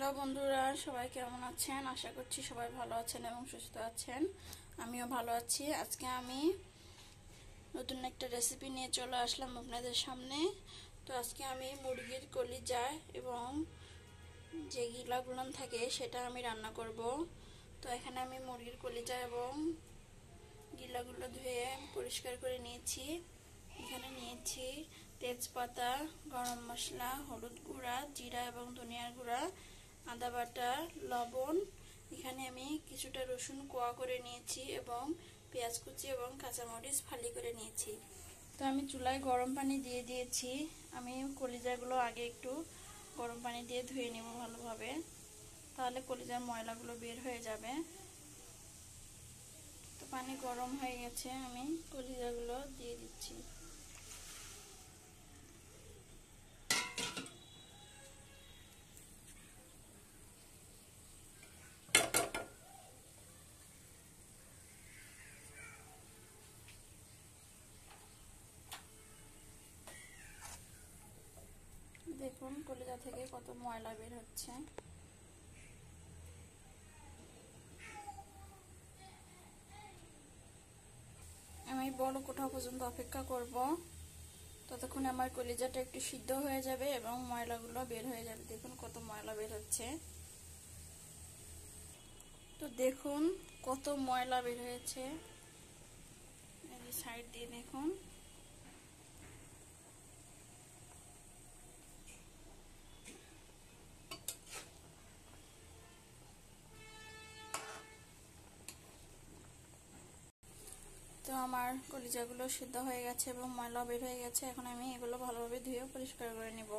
Hello বন্ধুরা, সবাই কেমন আছেন? আশা করছি সবাই ভালো আছেন এবং সুস্থ আছেন। আমিও ভালো আছি। আজকে আমি নতুন একটা রেসিপি নিয়ে চলে আসলাম আপনাদের সামনে। তো আজকে আমি মুরগির কলিজা এবং যে গিলাগুলো থাকে সেটা আমি রান্না করব। তো এখানে আমি মুরগির কলিজা এবং গিলাগুলো ধুয়ে পরিষ্কার করে নিয়েছি। এখানে নিয়েছি তেজপাতা, গরম মশলা, হলুদ গুঁড়া, জিরা এবং ধনিয়ার গুঁড়া, আদা বাটা, লবণ। এখানে আমি কিছুটা রসুন কোয়া করে নিয়েছি এবং পেঁয়াজ কুচি এবং কাঁচামরিচ ফালি করে নিয়েছি। তো আমি চুলায় গরম পানি দিয়ে দিয়েছি। আমি কলিজাগুলো আগে একটু গরম পানি দিয়ে ধুয়ে নেব ভালোভাবে, তাহলে কলিজার ময়লাগুলো বের হয়ে যাবে। তো পানি গরম হয়ে গেছে, আমি কলিজাগুলো দিয়ে দিচ্ছি। দেখুন কলিজা থেকে কত ময়লা বের হচ্ছে। আমি বড় কোঠা পর্যন্ত অপেক্ষা করব, ততক্ষণ আমার কলিজাটা একটু সিদ্ধ হয়ে যাবে এবং ময়লাগুলো বের হয়ে যাবে। দেখুন কত ময়লা বের হচ্ছে। তো দেখুন কত ময়লা বের হয়েছে, এই যে সাইড দিয়ে দেখুন। তো আমার কলিজাগুলো সিদ্ধ হয়ে গেছে এবং ময়লা বের হয়ে গেছে। এখন আমি এগুলো ভালোভাবে ধুয়ে পরিষ্কার করে নেব।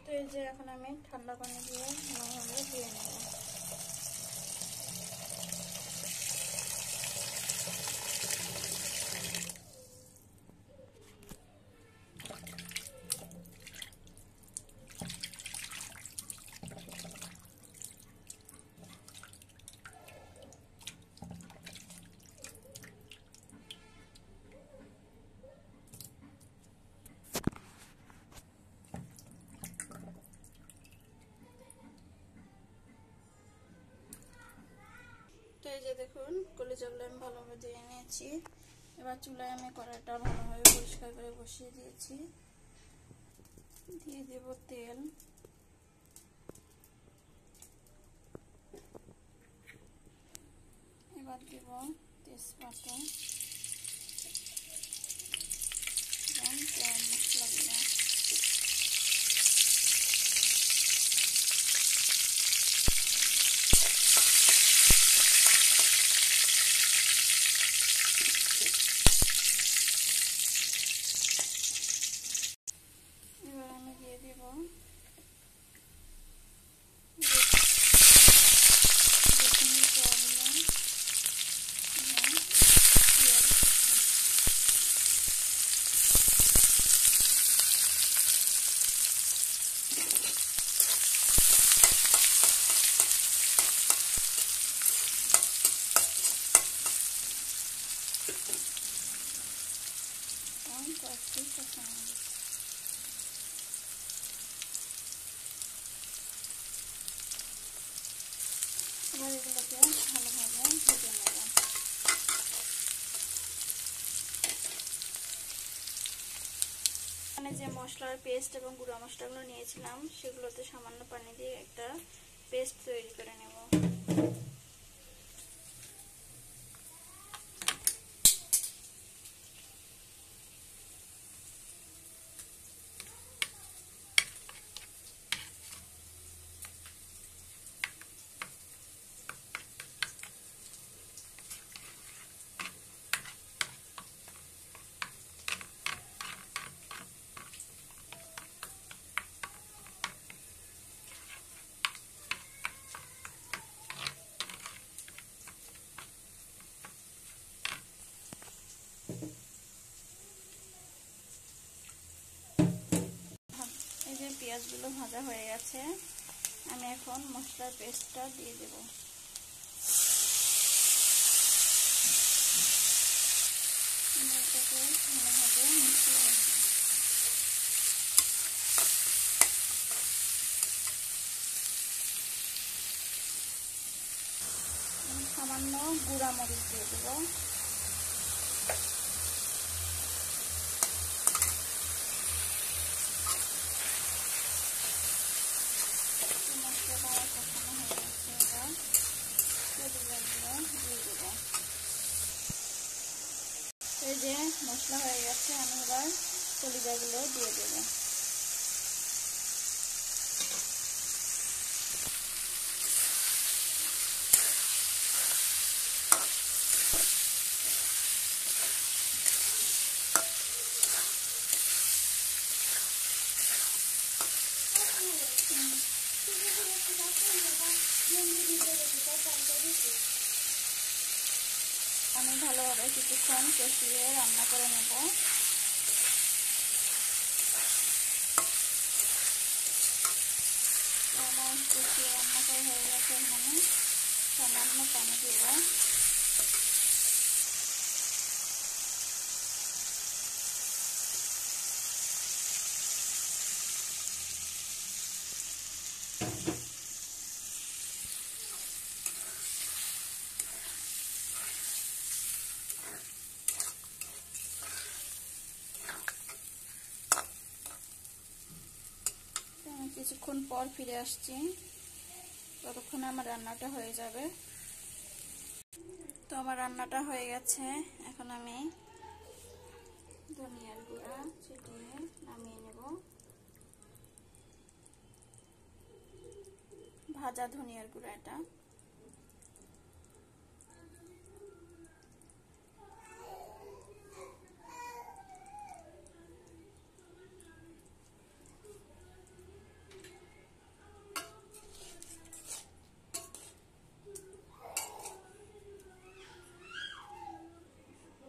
তো এই যে এখন আমি ঠান্ডা পানি দিয়ে ভালোভাবে ধুয়ে নেব। তো এই যে দেখুন কলিজাগুলো আমি ভালোভাবে ধুয়ে নিয়েছি। এবার চুলায় আমি কড়াইটা ভালোভাবে পরিষ্কার করে বসিয়ে দিয়েছি। দিয়ে দেব তেল, এবার দেব তেজপাতা এবং গরম মশলাগুলো। এবার আমি দিয়ে দেব কয়েকটি কাঁচামরিচ। এবার এগুলোকে ভালোভাবে ভেজে নেব। এখানে যে মশলার পেস্ট এবং গুঁড়া মশলাগুলো নিয়েছিলাম সেগুলোতে সামান্য পানি দিয়ে একটা পেস্ট তৈরি করে নেব। এই যে পেঁয়াজগুলো ভাজা হয়ে গেছে, আমি এখন মশলার পেস্টটা দিয়ে দেব। এটাকে ভালোভাবে মিশিয়ে নেব। সামান্য গুঁড়া মরিচ দিয়ে দেবো। মশলাটা কষানো হয়ে গেছে, এবার কলিজাগুলো দিয়ে দেবো। এই যে মশলা হয়ে গেছে, আমি এবার কলিজাগুলো দিয়ে দেবো। আমি ভালোভাবে কিছুক্ষণ কষিয়ে রান্না করে নেব। আমার কষিয়ে রান্না করা হয়ে গেছে, এখানে সামান্য পানি দেব। আমি কিছুক্ষণ পর ফিরে আসছি, ততক্ষণে আমার রান্নাটা হয়ে যাবে। তো আমার রান্নাটা হয়ে গেছে, এখন আমি ধনিয়ার গুঁড়া ছিটিয়ে নামিয়ে নেব। ভাজা ধনিয়ার গুঁড়া এটা।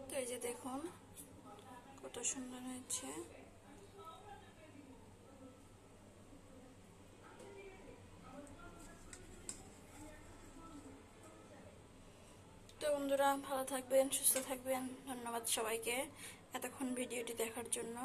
তো এই যে দেখুন কত সুন্দর হয়েছে। তো বন্ধুরা, ভালো থাকবেন, সুস্থ থাকবেন। ধন্যবাদ সবাইকে এতক্ষণ ভিডিওটি দেখার জন্য।